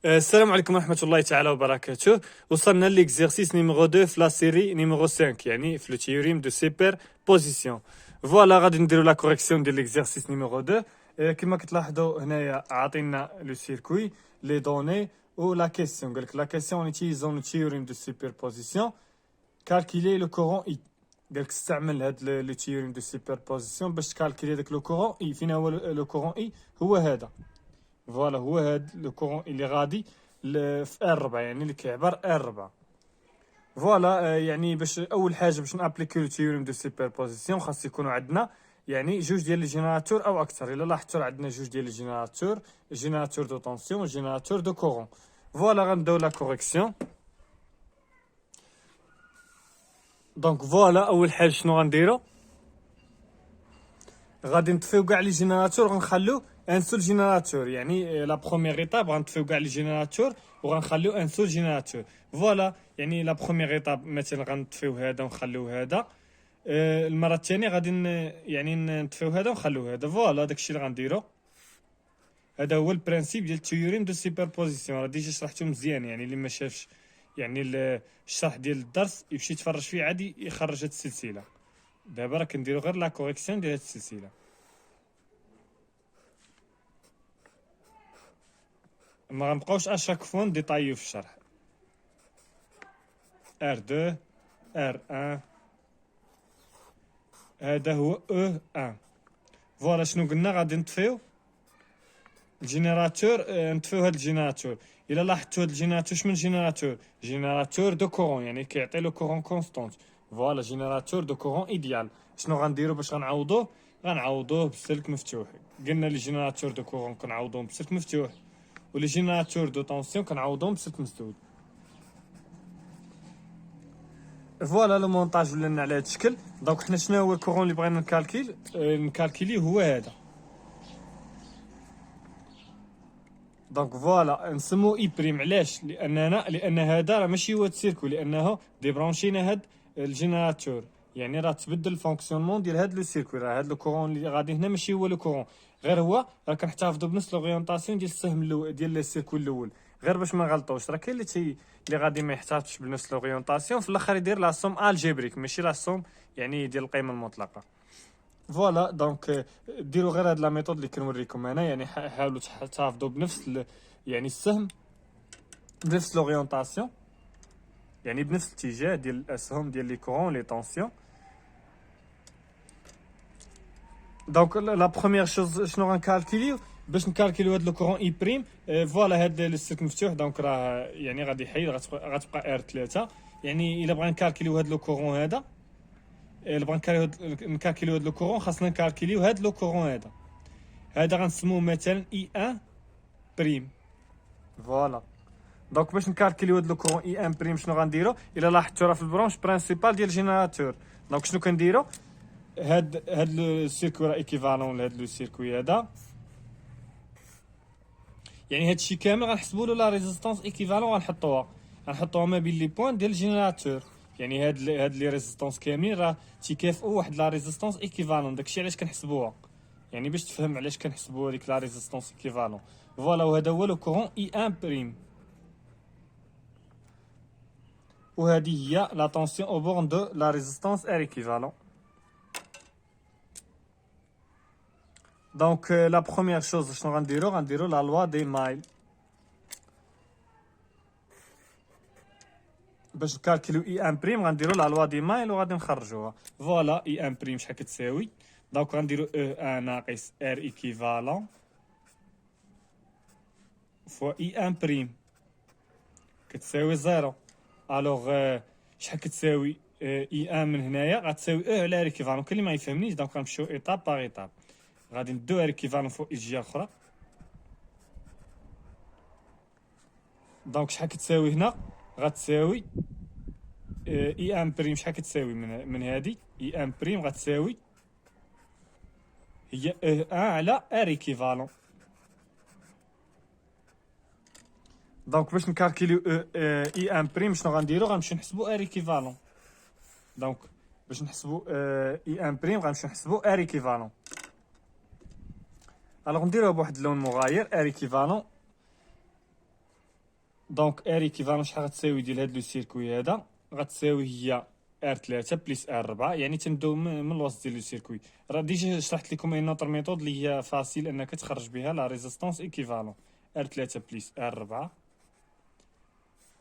السلام عليكم ورحمة الله تعالى وبركاته. وصلنا ليكزيرسيس نيميرو 2 في لا سيري نيميرو 5، يعني في لو تيوريم دو سوبر بوزيسيون. فوالا غادي نديرو لا كوريكسيون ديال ليكزيرسيس نيميرو 2. كما كتلاحظوا هنايا عاطينا لو سيركوي لي دوني و لا كيسيون. قالك لا كيسيون اونيتيزون لو تيوريم دو سوبر بوزيسيون كالكيلي لو كورون اي. قالك استعمل هاد لو تيوريم دو سوبر بوزيسيون باش تكالكيلي داك لو كورون اي. فين هو لو كورون اي؟ هو هذا. فوالا هو هاد لو كورون اللي غادي في ار4، يعني اللي كيعبر ار4. فوالا يعني باش اول حاجه باش نابليكيو تيوريم دو سوبربوزيسيون خاص يكونوا عندنا يعني جوج ديال لي جينيراتور او اكثر. الا لاحظتوا عندنا جوج ديال لي جينيراتور، جينيراتور دو طونسيون جينيراتور دو كورون. فوالا غنبداو لا كوريكسيون. دونك فوالا اول حاجه شنو غنديرو؟ غادي نطفيو كاع لي جينيراتور وغنخليو ان سول جينيراتور. يعني لا بروميير ايتاب غنطفيو كاع لي جينيراتور وغنخليو ان سول جينيراتور. فوالا يعني لا بروميير ايتاب مثلا غنطفيو هذا ونخليو هذا. المره الثانيه غادي يعني نطفيو هذا ونخليو هذا. فوالا داكشي اللي غنديرو. هذا هو البرانسيب ديال التيوريم دو سوبربوزيسيون. راه ديجا شرحته مزيان، يعني اللي ما شافش يعني الشرح ديال الدرس يمشي يتفرج فيه عادي يخرج هاد السلسله. دابا راه كنديرو غير لا كوريكسيون ديال هاد السلسله. ما غنبقاوش اشاك فوا نديطايو في الشرح. R2 R1 هذا هو E1. فوالا شنو قلنا؟ غادي نطفيو الجينيراتور. نطفيو هاد الجينيراتور. الا لاحظتوا هاد الجينيراتور شمن جينيراتور؟ جينيراتور دو كورون، يعني كيعطي لو كورون كونستونت. فوالا جينيراتور دو كورون ايديال. شنو غنديرو باش غنعوضوه؟ غنعوضوه بسلك مفتوح. قلنا لي جينيراتور دو كورون كنعوضوهم بسلك مفتوح، ولي جينيراتور دو طونسيون كنعوضوهم بسلك مسدود. فوالا لو مونتاج ولا لنا على هذا الشكل. دونك حنا شنو هو الكورون اللي بغينا نكالكيلي هو هذا. دونك فوالا نسمو اي بريم. علاش؟ لان هذا راه ماشي هو السيركو، لانه ديبرونشينا هاد الجينيراتور، يعني راه تبدل الفونكسيونمون ديال هاد لو سيركو. راه هاد لو كورون اللي غادي هنا ماشي هو لو كورون، غير هو راه كنحتفظوا بنفس لورينطاسيون ديال السهم الاول ديال السيركو الاول، غير باش ما نغلطوش. راه كاين اللي غادي ما يحتفظش بنفس لورينطاسيون في الاخر يدير لا سوم الجبريك ماشي لا سوم يعني ديال القيمه المطلقه. فوالا دونك ديروا غير هاد لا ميثود اللي كنوريكم انا، يعني حاولوا تحافظوا بنفس يعني السهم بنفس لورينطاسيون، يعني بنفس الاتجاه ديال الاسهم ديال لي كورون لي طونسيون. دونك لا بروميير شوز شنو غنكالكيليو باش نكالكيليو هاد لو كورون اي بريم؟ فوالا هاد السلك مفتوح. دونك راه يعني غادي يحيد، غتبقى ار 3. يعني الا بغينا نكالكيليو هاد لو كورون هذا، الا بغينا نكالكيليو هاد لو كورون خاصنا نكالكيليو هاد لو كورون هذا غنسموه مثلا اي 1 بريم. فوالا دونك باش نكالكيليو هاد لو كورون اي 1 بريم شنو غنديرو؟ الا لاحظتوا راه في البرونش برينسيبال ديال الجينيراتور. دونك شنو كنديرو؟ هاد لو سيركوي راه ايكيفالون لهاد لو سيركوي هذا. يعني هادشي كامل غنحسبوا له لا ريزيستانس ايكيفالون، غنحطوها ما بين لي بوين ديال الجينيراتور. يعني هاد لي ريزيستانس كاملين راه تيكافئوا واحد لا ريزيستانس ايكيفالون. داكشي علاش كنحسبوها، يعني باش تفهم علاش كنحسبوا هذيك لا ريزيستانس ايكيفالون. فوالا وهذا هو لو كورون اي 1 بريم. وهذه هي لا طونسيون او بورن دو لا ريزيستانس ار ايكيفالون. دونك لا بروميير شوز شنو غنديرو لا لوا دي مايل باش نكالكيلو اي 1 بريم. غنديرو لا لوا دي مايل وغادي نخرجوها. فوالا اي 1 بريم شحال كتساوي؟ دونك غنديرو او 1 ناقص ار ايكيفالون فوا اي 1 بريم كتساوي زيرو. الوغ شحال كتساوي اي 1 من هنايا؟ غتساوي او على ار ايكيفالون. كاين اللي ما يفهمنيش، دونك غنمشيو ايطاب باغ ايطاب. غادي ندو ار ايكيفالون فوق الجهه الاخرى. دونك شحال كتساوي هنا؟ غتساوي اي 1 بريم شحال كتساوي من هادي؟ اي 1 بريم غتساوي هي او 1 على ار ايكيفالون. دونك باش نكالكيليو اي 1 بريم شنو غنديرو؟ غنمشيو نحسبو ار ايكيفالون. دونك باش نحسبو اي 1 بريم غنمشيو نحسبو ار ايكيفالون. الوغ نديروها بواحد اللون مغاير. ار ايكيفالون دونك ار ايكيفالون شحال غتساوي ديال هاد لو سيركوي هذا؟ غتساوي هي ار 3 بليس ار 4، يعني تنبداو من الوسط ديال لو سيركوي. راه ديجا شرحت لكم اي نوتر ميثود اللي هي فاسيل انك تخرج بها لا ريزيستونس ايكيفالون. ار 3 بليس ار 4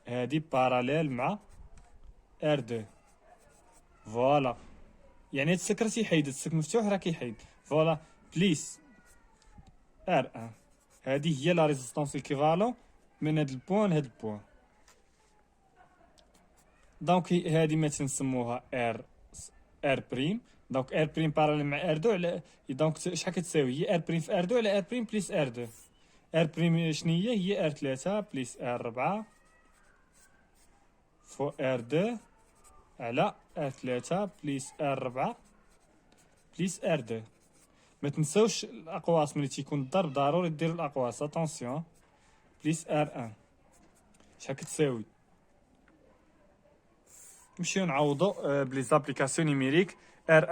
هادي باراليل مع ار 2. فوالا، يعني هاد السك راه تيحيد، هاد السك مفتوح راه كيحيد. فوالا بليس ار 1، هادي هي لا ريزيستونس ايكيفالون من هاد البوان لهاد البوان. دونك هادي ما تنسموها ار بريم. دونك ار بريم باراليل مع ار 2 على دونك شحال كتساوي؟ هي ار بريم في ار 2 على ار بريم بليس ار 2. ار بريم شنو هي ار 3 بليس ار 4 فو ار 2 على ار 3 بليس ار 4 بليس ار 2. ما تنساوش الاقواس، ملي تيكون الضرب ضروري ديروا الاقواس. اتونسيون بليس ار 1 شحال كتساوي؟ نمشيو نعوضو بلي زابليكاسيون نيميريك. ار 1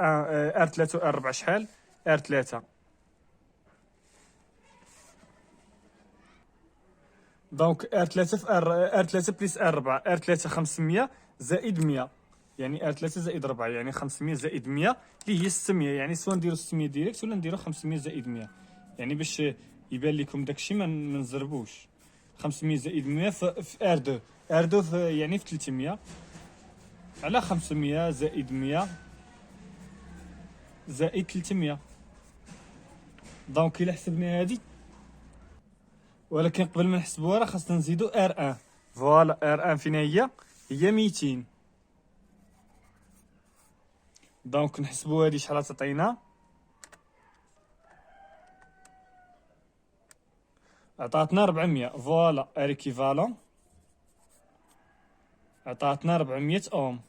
ار 3 و ار 4 شحال؟ ار 3 دونك ار 3 في ار 3 بليس ار 4. ار 3 500 زائد 100، يعني ار 3 زائد 4 يعني 500 زائد 100 اللي هي 600. يعني سواء نديرو 600 ديريكت ولا نديرو 500 زائد 100، يعني باش يبان لكم داكشي ما نزربوش. 500 زائد 100 في ار 2. ار 2 يعني في 300 على 500 زائد 100 زائد 300. دونك الا حسبنا هادي، ولكن قبل ما نحسبوها راه خاصنا نزيدو ار 1. فوالا ار 1 فين هي 200. دونك نحسبو هادي شحال تعطينا. عطاتنا 400. فوالا ار ايكيفالون عطاتنا 400 اوم.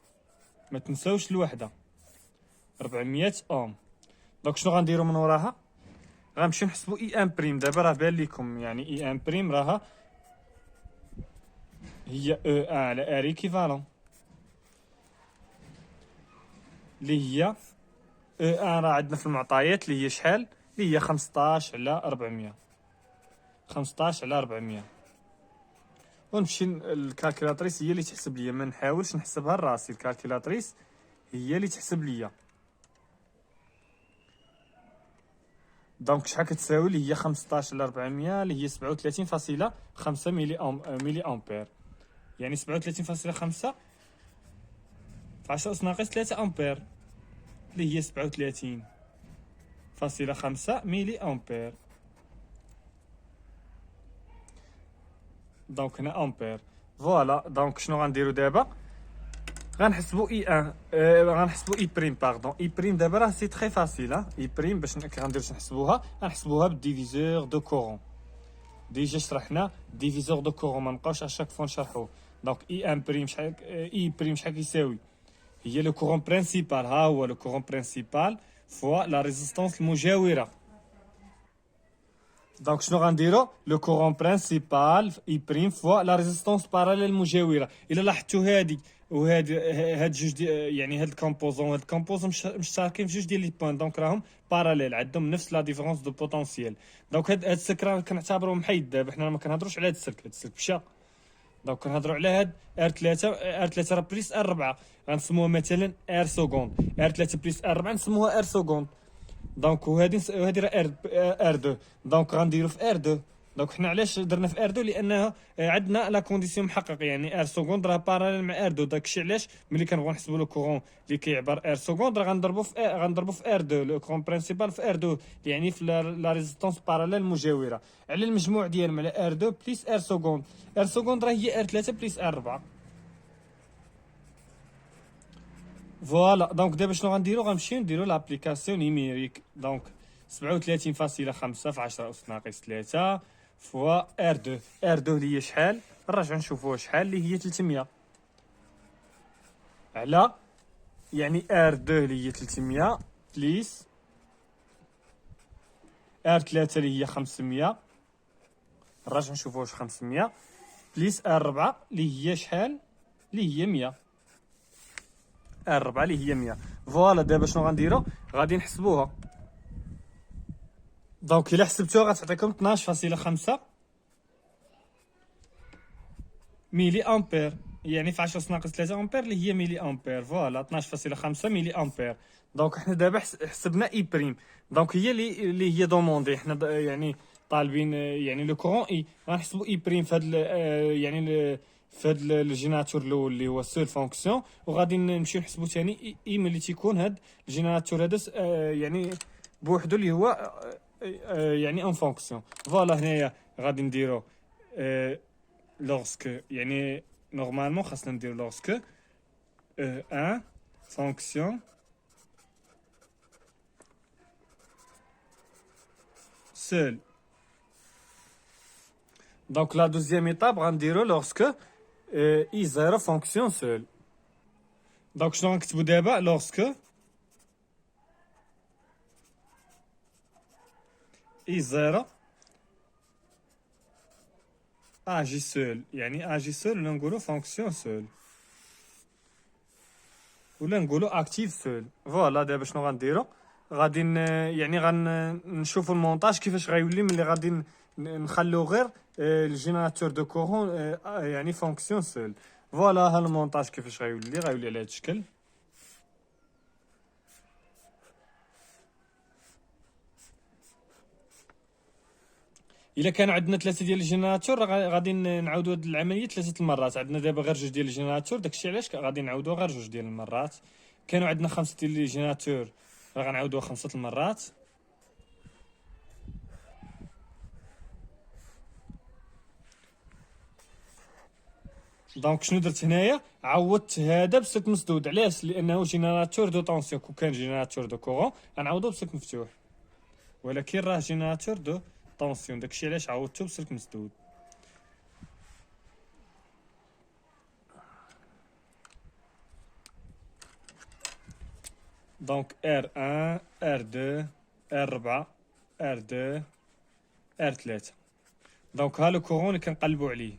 ما تنساوش الوحده 400 اوم. دونك شنو غنديرو من وراها؟ غنمشيو نحسبو اي ان بريم. دابا راه بان لكم يعني اي ان بريم راها هي او 1 على ار ايكيفالون اللي هي او 1 راه عندنا في المعطيات اللي هي شحال؟ اللي هي 15 على 400. 15 على 400. ونمشي الكالكولاتريس هي اللي تحسب ليا، ما نحاولش نحسبها لراسي. الكالكولاتريس هي اللي تحسب ليا. دونك شحال كتساوي؟ اللي هي 15 على 400 اللي هي 37.5 ملي امبير، يعني 37.5 في 10 أس ناقص 3 امبير اللي هي 37.5 ملي امبير. دونك هنا امبير. فوالا دونك شنو غنديرو دابا؟ غنحسبو اي ان غنحسبو اي بريم باردون. اي بريم دابا راه سي تري فاسيل. اي بريم باش غنديرو نحسبوها، غنحسبوها بالديفيزور دو كورون. ديجا شرحنا ديفيزور دو كورون، ما نبقاوش اشاك فوا نشرحوه. دونك اي ان بريم شحال؟ اي بريم شحال كيساوي؟ هي لو كورون برينسيبال، ها هو لو كورون برينسيبال فوا لا ريزيستونس المجاوره. دونك شنو غنديرو؟ لو كورون برينسيبال اي بريم فوا لا ريزيستونس باراليل المجاوره. الا لاحظتوا هادي هاد جوج يعني هاد الكومبوزون وهاد الكومبوزون مشتركين في جوج ديال لي بوين، دونك راهم باراليل، عندهم نفس لا ديفيرونس دو بوتونسييل. دونك هاد السلك راه كنعتبروه محيد. دابا حنا ما كنهضروش على هاد السلك، هاد السلك مشى. دونك كنهضروا على هاد ار 3. ار 3 راه بليس ار 4 غنسموها مثلا ار سكوند. ار 3 بليس ار 4 نسموها ار سكوند. دونك وهادي راه ار 2. دونك غنديرو في ار 2. دونك حنا علاش درنا في ار 2؟ لانها عندنا لا كونديسيون محققه، يعني ار سكوند راه باراليل مع ار 2. داكشي علاش ملي كنبغيو نحسبوا لو كورون اللي كيعبر ار سكوند راه غنضربو في ار 2. لو كورون برينسيبال في ار 2 يعني في لا ريزيستونس باراليل مجاوره على المجموع ديالهم على ار 2 بليس ار سكوند. ار سكوند راه هي ار 3 بليس ار 4. فوالا دونك دابا شنو غنديرو؟ غنمشيو نديرو لابليكاسيون نيميريك. دونك 37.5 في 10 أس ناقص 3 فوا ار 2. ار 2 اللي هي شحال؟ نرجعو نشوفوها شحال، اللي هي 300 على يعني ار 2 اللي هي 300 بليس ار 3 اللي هي 500. نرجعو نشوفوها واش 500 بليس ار 4 اللي هي شحال؟ اللي هي 100. ار 4 اللي هي 100. فوالا دابا شنو غنديرو؟ غادي نحسبوها. دونك الا حسبتوها غتعطيكم 12.5 ميلي امبير، يعني في 10 ناقص 3 امبير اللي هي ميلي امبير. فوالا 12.5 ميلي امبير. دونك حنا دابا حسبنا اي بريم. دونك هي اللي هي دوموندي حنا يعني طالبين يعني لو كورون اي. غنحسبوا اي بريم في هاد يعني في هاد الجينيراتور الاول اللي هو سول فونكسيون، وغادي نمشيو نحسبوا ثاني اي ملي تيكون هاد الجينيراتور هذا يعني بوحدو اللي هو يعني ان فونكسيون. فوالا هنايا غادي نديرو lorsque يعني normalement خاصنا ندير lorsque un fonction seul. Donc la deuxième étape غنديرو lorsque i0 fonction seul. Donc شنو غنكتبو دابا؟ lorsque i0 agit seul، يعني agit seul ولا نقولو fonction seul ولا نقولو active seul. فوالا دابا شنو غنديرو؟ غادي يعني غنشوفو المونتاج كيفاش غيولي ملي غادي نخليو غير الجينيراتور دو كورون يعني فونكسيون سول. فوالا ها المونتاج كيفاش غيولي على هاد الشكل. الا كان عندنا 3 ديال الجينيراتور غادي نعاودو هاد العمليه 3 المرات. عندنا دابا غير 2 ديال الجينيراتور، داكشي علاش غادي نعاودو غير 2 ديال المرات. كانوا عندنا 5 ديال الجينيراتور غنعاودوها 5 المرات. دونك شنو درت هنايا؟ عوضت هذا بسلك مسدود. علاش؟ لانه جينيراتور دو طونسيون. كون كان جينيراتور دو كورون غنعوضو بسلك مفتوح، ولكن راه جينيراتور دو طونسيون، داكشي علاش عوضتو بسلك مسدود. دونك R1 R2 R4 R2 R3. دونك ها لو كورون اللي كنقلبو عليه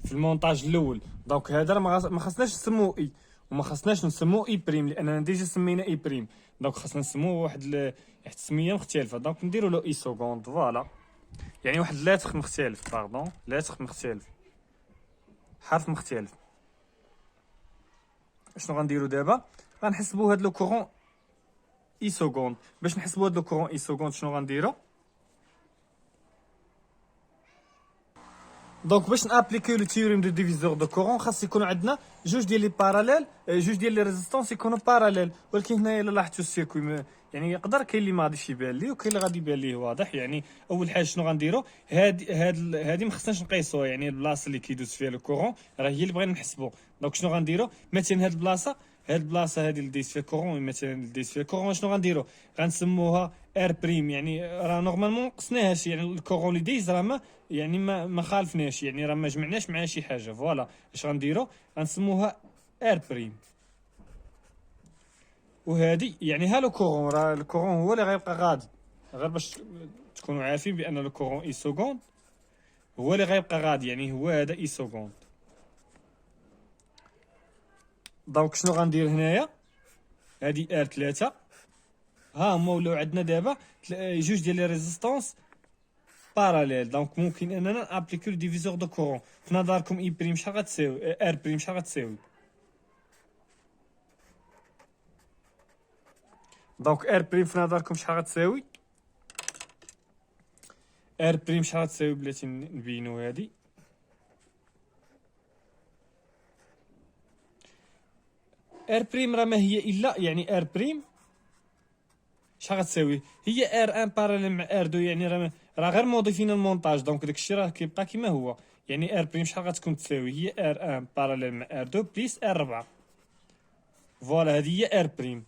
في المونتاج الاول. دونك هذا راه ما خصناش نسموه اي، وما خصناش نسموه اي بريم لاننا ديجا سمينا اي بريم. دونك خصنا نسموه واحد التسميه مختلفه. دونك نديرو له اي سكوند. فوالا يعني واحد لاتر مختلف، باردون لاتر مختلف، حرف مختلف. شنو غنديرو دابا؟ غنحسبوا هاد لو كورون اي سكوند. باش نحسبوا هاد لو كورون اي سكوند شنو غنديرو؟ دونك باش نابليكيو لو تيوريم دو ديفيزور دو كورون خاص يكونوا عندنا جوج ديال لي باراليل، جوج ديال لي ريزيستونس يكونوا باراليل. ولكن هنايا الا لاحظتوا السيركوي يعني يقدر كاين اللي ما غاديش يبان ليه وكاين اللي غادي يبان ليه واضح. يعني اول حاجه شنو غنديرو؟ هادي ما خصناش نقيسوها، يعني البلاصه اللي كيدوز فيها لو كورون راه هي اللي بغينا نحسبو. دونك شنو غنديرو؟ مثلا هاد البلاصه، هاد البلاصه هادي اللي دايز فيها كورون، مثلا اللي دايز فيها كورون شنو غنديرو؟ غنسموها ار بريم. يعني راه نورمالمون ما قسناهاش، يعني الكورون اللي دايز راه ما يعني ما خالفناش، يعني راه ما جمعناش مع شي حاجه. فوالا اش غنديرو؟ غنسموها ار بريم. وهادي يعني ها لو كورون، راه الكورون هو اللي غيبقى غادي. غير باش تكونوا عارفين بان لو كورون اي سكوند هو اللي غيبقى غادي، يعني هو هذا اي سكوند. دونك شنو غندير هنايا؟ هادي ار 3 ها هما ولاو عندنا دابا جوج ديال لي ريزيستونس باراليل. دونك ممكن اننا ابليكيو ديفيزور دو كورون. في نظركم اي بريم شحال غتساوي؟ ار بريم شحال غتساوي؟ دونك ار بريم في نظركم شحال غتساوي؟ ار بريم شحال غتساوي بلاتي نبينو هادي؟ ار بريم راه ما هي الا يعني ار بريم شحال غتساوي؟ هي ار ان باراليل مع ار 2، يعني راه غير موديفينا المونتاج. دونك داكشي راه كيبقى كيما هو. يعني ار بريم شحال غتكون تساوي؟ هي ار ان باراليل مع ار 2 بليس ار 4. فوالا هذه هي ار بريم.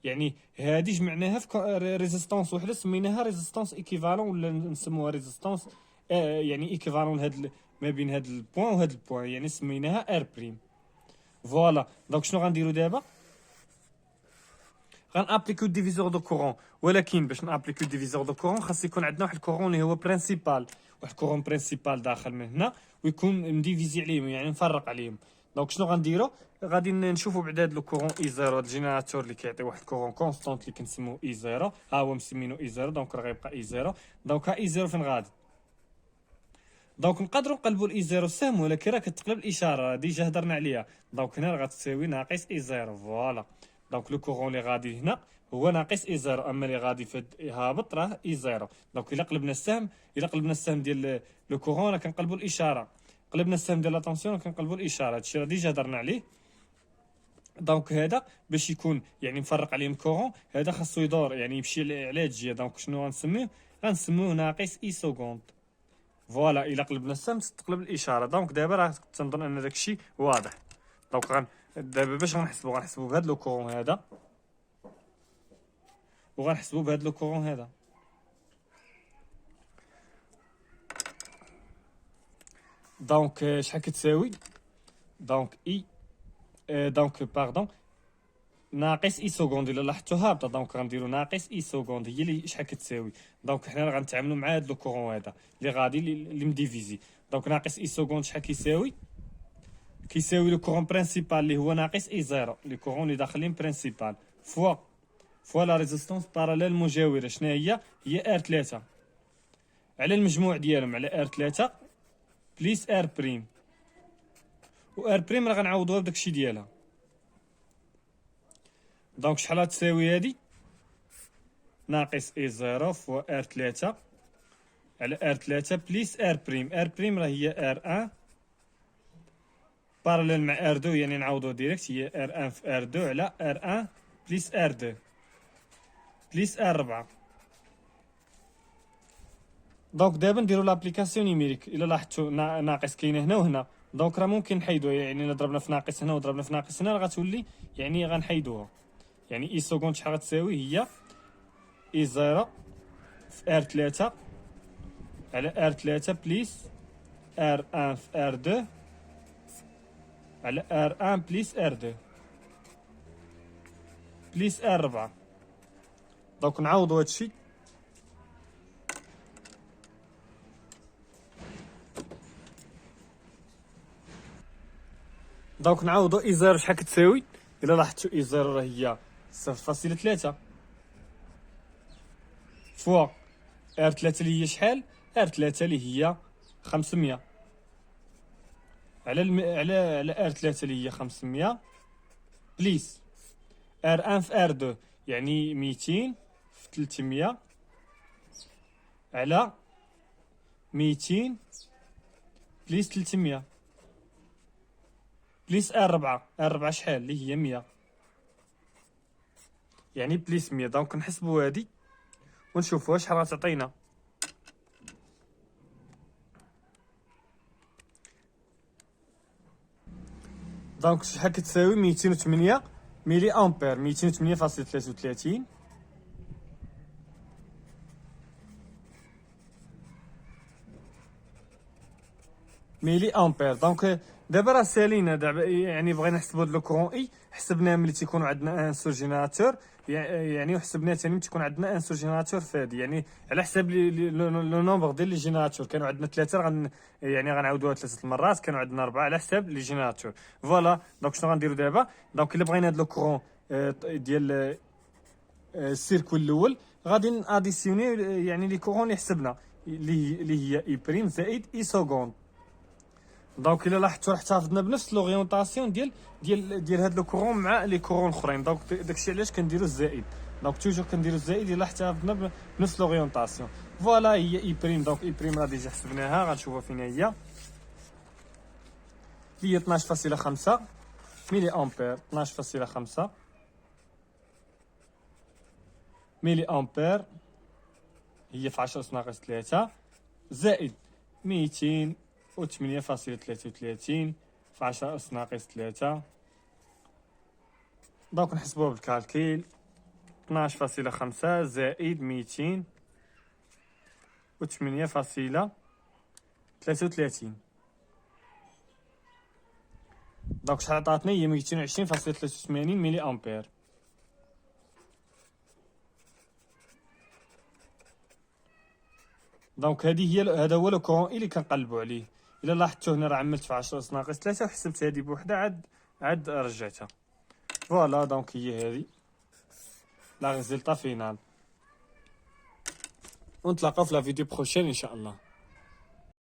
يعني هذه جمعناها في ريزيستونس وحده سميناها ريزيستونس ايكيفالون، ولا نسموها ريزيستونس يعني ايكيفالون لهاد ما بين هاد البوان وهاد البوان، يعني سميناها ار بريم. فوالا دونك شنو غنديرو دابا؟ غنابليكو ديفيزور دو كورون. ولكن باش نابليكو ديفيزور دو كورون خاص يكون عندنا واحد الكورون اللي هو برينسيبال، واحد الكورون برينسيبال داخل من هنا ويكون مديفيزي عليهم، يعني نفرق عليهم. دونك شنو غنديرو؟ غادي نشوفوا بعدا هاد لو كورون اي زيرو، هاد الجينيراتور اللي كيعطي واحد الكورون كونستونت اللي كنسموه اي زيرو، ها هو مسمينو اي زيرو. دونك راه غيبقى اي زيرو. دونك ها اي زيرو فين غادي؟ دونك نقدروا نقلبوا الاي زيرو سهم، ولكن راه كتقلب الاشاره ديجا هضرنا عليها. دونك هنا راه غتساوي ناقص اي زيرو. فوالا دونك لو كورون اللي غادي هنا هو ناقص اي زيرو، اما اللي غادي في هابط راه اي زيرو. دونك الا قلبنا السهم ديال لو كورون راه كنقلبوا الاشاره، قلبنا السهم ديال لاتونسيون راه كنقلبوا الاشاره. هادشي راه ديجا هضرنا عليه. دونك هذا باش يكون يعني مفرق عليهم كورون، هذا خاصو يدور يعني يمشي على هاد الجهه. دونك شنو غنسميوه ناقص اي سكوند. فوالا الا قلبنا السهم تقلب الاشاره. دونك دابا راه تنظن ان داكشي واضح. دونك دابا باش غنحسبوا بهذا لو كورون هذا، وغنحسبوا بهذا لو كورون هذا. دونك شحال كتساوي؟ دونك اي دونك باردون ناقص اي سكوند. الا لاحظتوا هابطه، دونك غنديروا ناقص اي سكوند هي اللي شحال كتساوي. دونك حنا غنتعاملوا مع هذا لو كورون هذا اللي غادي اللي مديفيزي. دونك ناقص اي سكوند شحال كيساوي لو كورون برينسيبال اللي هو ناقص اي زيرو، لي كورون اللي داخلين برينسيبال فوا لا ريزيستونس باراليل مجاوره. شنو هي ار 3 على المجموع ديالهم، على ار 3 بليس ار بريم. و ار بريم راه غنعوضوها بداكشي ديالها. دونك شحال غتساوي هادي؟ ناقص اي زيرو فوا ار 3 على ار 3 بليس ار بريم. ار بريم راه هي ار 1 باراليل مع ار 2، يعني نعوضو ديريكت هي ار 1 في ار 2 على ار 1 بليس ار 2 بليس ار 4. دونك دابا نديرو لابليكاسيون نيميريك. الا لاحظتوا ناقص كاينه هنا وهنا، دونك راه ممكن نحيدوها. يعني الا ضربنا في ناقص هنا وضربنا في ناقص هنا راه غتولي يعني غنحيدوها. يعني اي سكوند شحال غتساوي؟ هي اي زيرو في ار 3 على ار 3 بليس ار 1 في ار 2 على ار 1 بليس ار 2 بليس ار 4. دونك نعوضو هادشي. دونك نعوضو اي زيرو شحال كتساوي؟ الا لاحظتوا اي زيرو راه هي 0.3 فوا ار 3 اللي هي شحال؟ ار 3 اللي هي 500 على ار 3 اللي هي 500 بليس ار 1 في ار 2 يعني 200 في 300 على 200 بليس 300 بليس ار 4. ار 4 شحال؟ اللي هي 100 يعني بليس 100. دونك نحسبوا هادي ونشوفوا شحال غتعطينا. دونك شحال كتساوي؟ 208 ملي امبير. 208.33 ملي امبير. دونك دابا راه سالينا. دابا يعني بغينا نحسبوا هاد لو كورون اي، حسبناه ملي تيكون عندنا ان سور جينيراتور، يعني وحسبناه ثاني ملي تيكون عندنا ان سور جينيراتور فادي. يعني على حساب لو نومبر ديال لي جينيراتور. كانوا عندنا 3 يعني غنعاودوها 3 المرات، كانوا عندنا 4 على حساب لي جينيراتور. فوالا دونك شنو غنديرو دابا؟ دونك الا بغينا هاد لو كورون ديال السيركوي الاول غادي ناديسيوني يعني لي كورون اللي حسبنا اللي هي اي بريم زائد اي سكوند. دونك الا لاحظتوا احتفظنا بنفس لورينتاسيون ديال هاد لو كورون مع لي كورون الاخرين. دونك داكشي علاش كنديرو الزائد. دونك توجور كنديرو الزائد الا احتفظنا بنفس لورينتاسيون. فوالا هي اي بريم. دونك اي بريم راه ديجا حسبناها، غنشوفوا فين هي. هي 12.5 ملي امبير. 12.5 ملي امبير هي في 10 ناقص 3 زائد 208.33 في 10 أس ناقص 3. دونك نحسبوها بالكالكيل. 12.5 زائد 208.33. دونك شحال عطاتني؟ هي 220.83 ملي امبير. دونك هذا هو لو كورون اللي كنقلبوا عليه. الا لاحظتوا هنا راه عملت في 10 أس ناقص 3 وحسبت هذه بوحدها عاد رجعتها. فوالا دونك هي هذه لا ريزلتا فينال. ونتلاقاو في لا فيديو بروشين ان شاء الله.